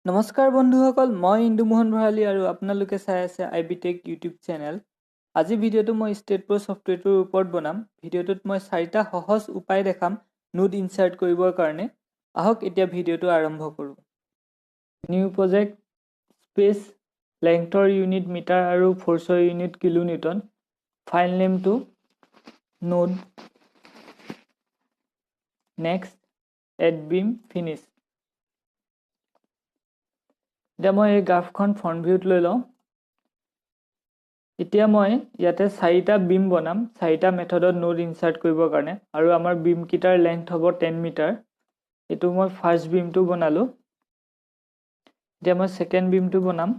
নমস্কাৰ বন্ধুসকল, মই ইন্দুমোহন ভৰালী আৰু আপোনালোকে চাই আছে আইবিটেক ইউটিউব চেনেল। আজি ভিডিঅ'টো মই ষ্টেট প্ৰ ছফ্টৱেৰটোৰ ওপৰত বনাম। ভিডিঅ'টোত মই 4টা সহজ উপায় দেখাম নোট ইনচাৰ্ট কৰিবৰ কাৰণে। আহক এতিয়া ভিডিঅ'টো আৰম্ভ কৰোঁ। নিউ প্ৰজেক্ট, স্পেচ, লেংথৰ ইউনিট মিটাৰ আৰু ফ'ৰ্চৰ ইউনিট কিলোনিউটন। ফাইল নেমটো note, next, add beam, finish. এতিয়া মই এই গ্ৰাফখন ফ্ৰণ্ট ভিউত লৈ লওঁ। এতিয়া মই ইয়াতে 4টা বিম বনাম, 4টা মেথডত নোট ইনচাৰ্ট কৰিবৰ কাৰণে, আৰু আমাৰ বিমকেইটাৰ লেংথ হ'ব 10 মিটাৰ। এইটো মই ফাৰ্ষ্ট বিমটো বনালোঁ। এতিয়া মই ছেকেণ্ড বিমটো বনাম।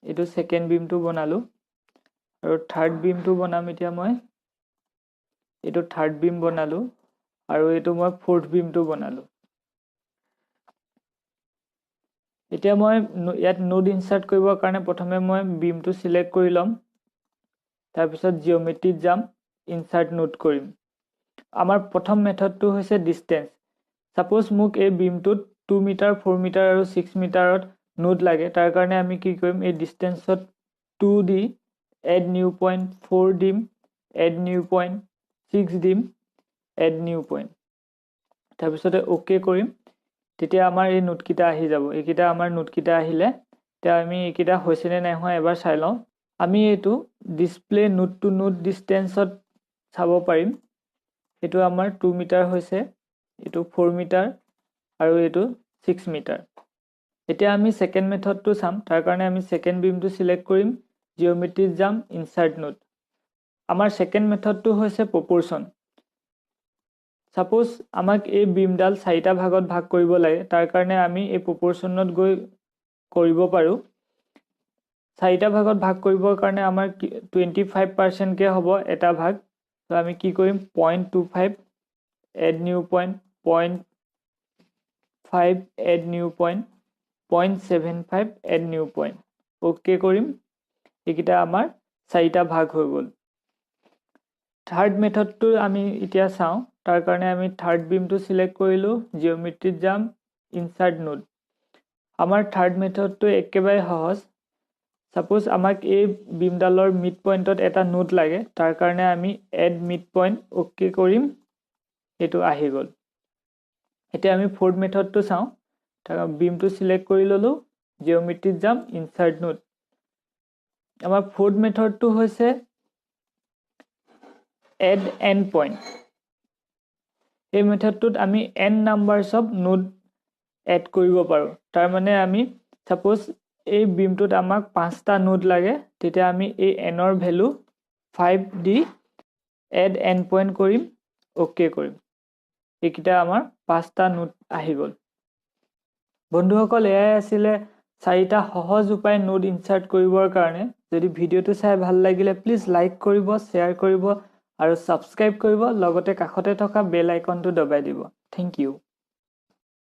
এইটো ছেকেণ্ড বিমটো বনালোঁ। আৰু থাৰ্ড বিমটো বনাম। এতিয়া মই এইটো থাৰ্ড বিম বনালোঁ, আৰু এইটো মই ফ'ৰ্থ বিমটো বনালোঁ। এতিয়া মই ইয়াত নোট ইনচাৰ্ট কৰিবৰ কাৰণে প্ৰথমে মই বিমটো চিলেক্ট কৰি ল'ম। তাৰপিছত জিঅ'মেট্ৰিত যাম, ইনচাৰ্ট নোট কৰিম। আমাৰ প্ৰথম মেথডটো হৈছে ডিষ্টেঞ্চ। ছাপ'জ মোক এই বিমটোত 2 মিটাৰ, 4 মিটাৰ আৰু 6 মিটাৰত নোট লাগে। তাৰ কাৰণে আমি কি কৰিম, এই ডিষ্টেঞ্চত 2 দি এড নিউ পইণ্ট, 4 দিম, এড নিউ পইণ্ট, 6 দিম, এড নিউ পইণ্ট। তাৰপিছতে অ'কে কৰিম। তেতিয়া আমাৰ এই নোটকেইটা আহি যাব। এইকেইটা আমাৰ নোটকেইটা আহিলে এতিয়া আমি এইকেইটা হৈছেনে নাই হোৱা এবাৰ চাই লওঁ। আমি এইটো ডিছপ্লে নোট টু নোট ডিষ্টেঞ্চত চাব পাৰিম। এইটো আমাৰ 2 মিটাৰ হৈছে, এইটো 4 মিটাৰ, আৰু এইটো 6 মিটাৰ। এতিয়া আমি ছেকেণ্ড মেথডটো চাম। তাৰ কাৰণে আমি ছেকেণ্ড বিমটো চিলেক্ট কৰিম, জিঅ'মেট্ৰিত যাম, ইনচাৰ্ট নোট। আমাৰ ছেকেণ্ড মেথডটো হৈছে প্ৰপ'ৰ্চন। ছাপ'জ আমাক এই বিমডাল 4টা ভাগত ভাগ কৰিব লাগে। তাৰ কাৰণে আমি এই প্ৰপ'ৰ্চনত গৈ কৰিব পাৰোঁ। 4টা ভাগত ভাগ কৰিবৰ কাৰণে আমাৰ 25%কৈ হ'ব এটা ভাগ। তো আমি কি কৰিম, 0.25, add new point, 0.5, add new point, 0.75, add new point. Okay কৰিম। এইকেইটা আমাৰ 4টা ভাগ হৈ গ'ল। থাৰ্ড মেথডটো আমি এতিয়া চাওঁ। তাৰ কাৰণে আমি থাৰ্ড বিমটো চিলেক্ট কৰিলোঁ, জিঅ'মেট্ৰিত যাম, ইনচাৰ্ট নোট। আমাৰ থাৰ্ড মেথডটো একেবাৰে সহজ। ছাপ'জ আমাক এই বিমডালৰ মিড পইণ্টত এটা নোট লাগে। তাৰ কাৰণে আমি এড মিড পইণ্ট, অ'কে কৰিম। এইটো আহি গ'ল। এতিয়া আমি ফ'ৰ্থ মেথডটো চাওঁ। বিমটো চিলেক্ট কৰি ল'লোঁ, জিঅ'মেট্ৰিত যাম, ইনচাৰ্ট নোট। আমাৰ ফ'ৰ্থ মেথডটো হৈছে এড এণ্ড পইণ্ট। এই মেথডটোত আমি n numbers of note add কৰিব পাৰোঁ। তাৰমানে আমি ছাপ'জ এই বিমটোত আমাক 5টা নোট লাগে। তেতিয়া আমি এই nৰ ভেলু 5 দি এড এণ্ড পইণ্ট কৰিম, অ'কে কৰিম। এইকেইটা আমাৰ 5টা নোট আহি গ'ল। বন্ধুসকল, এয়াই আছিলে 4টা সহজ উপায় নোট ইনচাৰ্ট কৰিবৰ কাৰণে। যদি ভিডিঅ'টো চাই ভাল লাগিলে প্লিজ লাইক কৰিব, শ্বেয়াৰ কৰিব আৰু ছাবস্ক্ৰাইব কৰিব। লগতে কাষতে থকা বেল আইকনটো দবাই দিব। Thank U.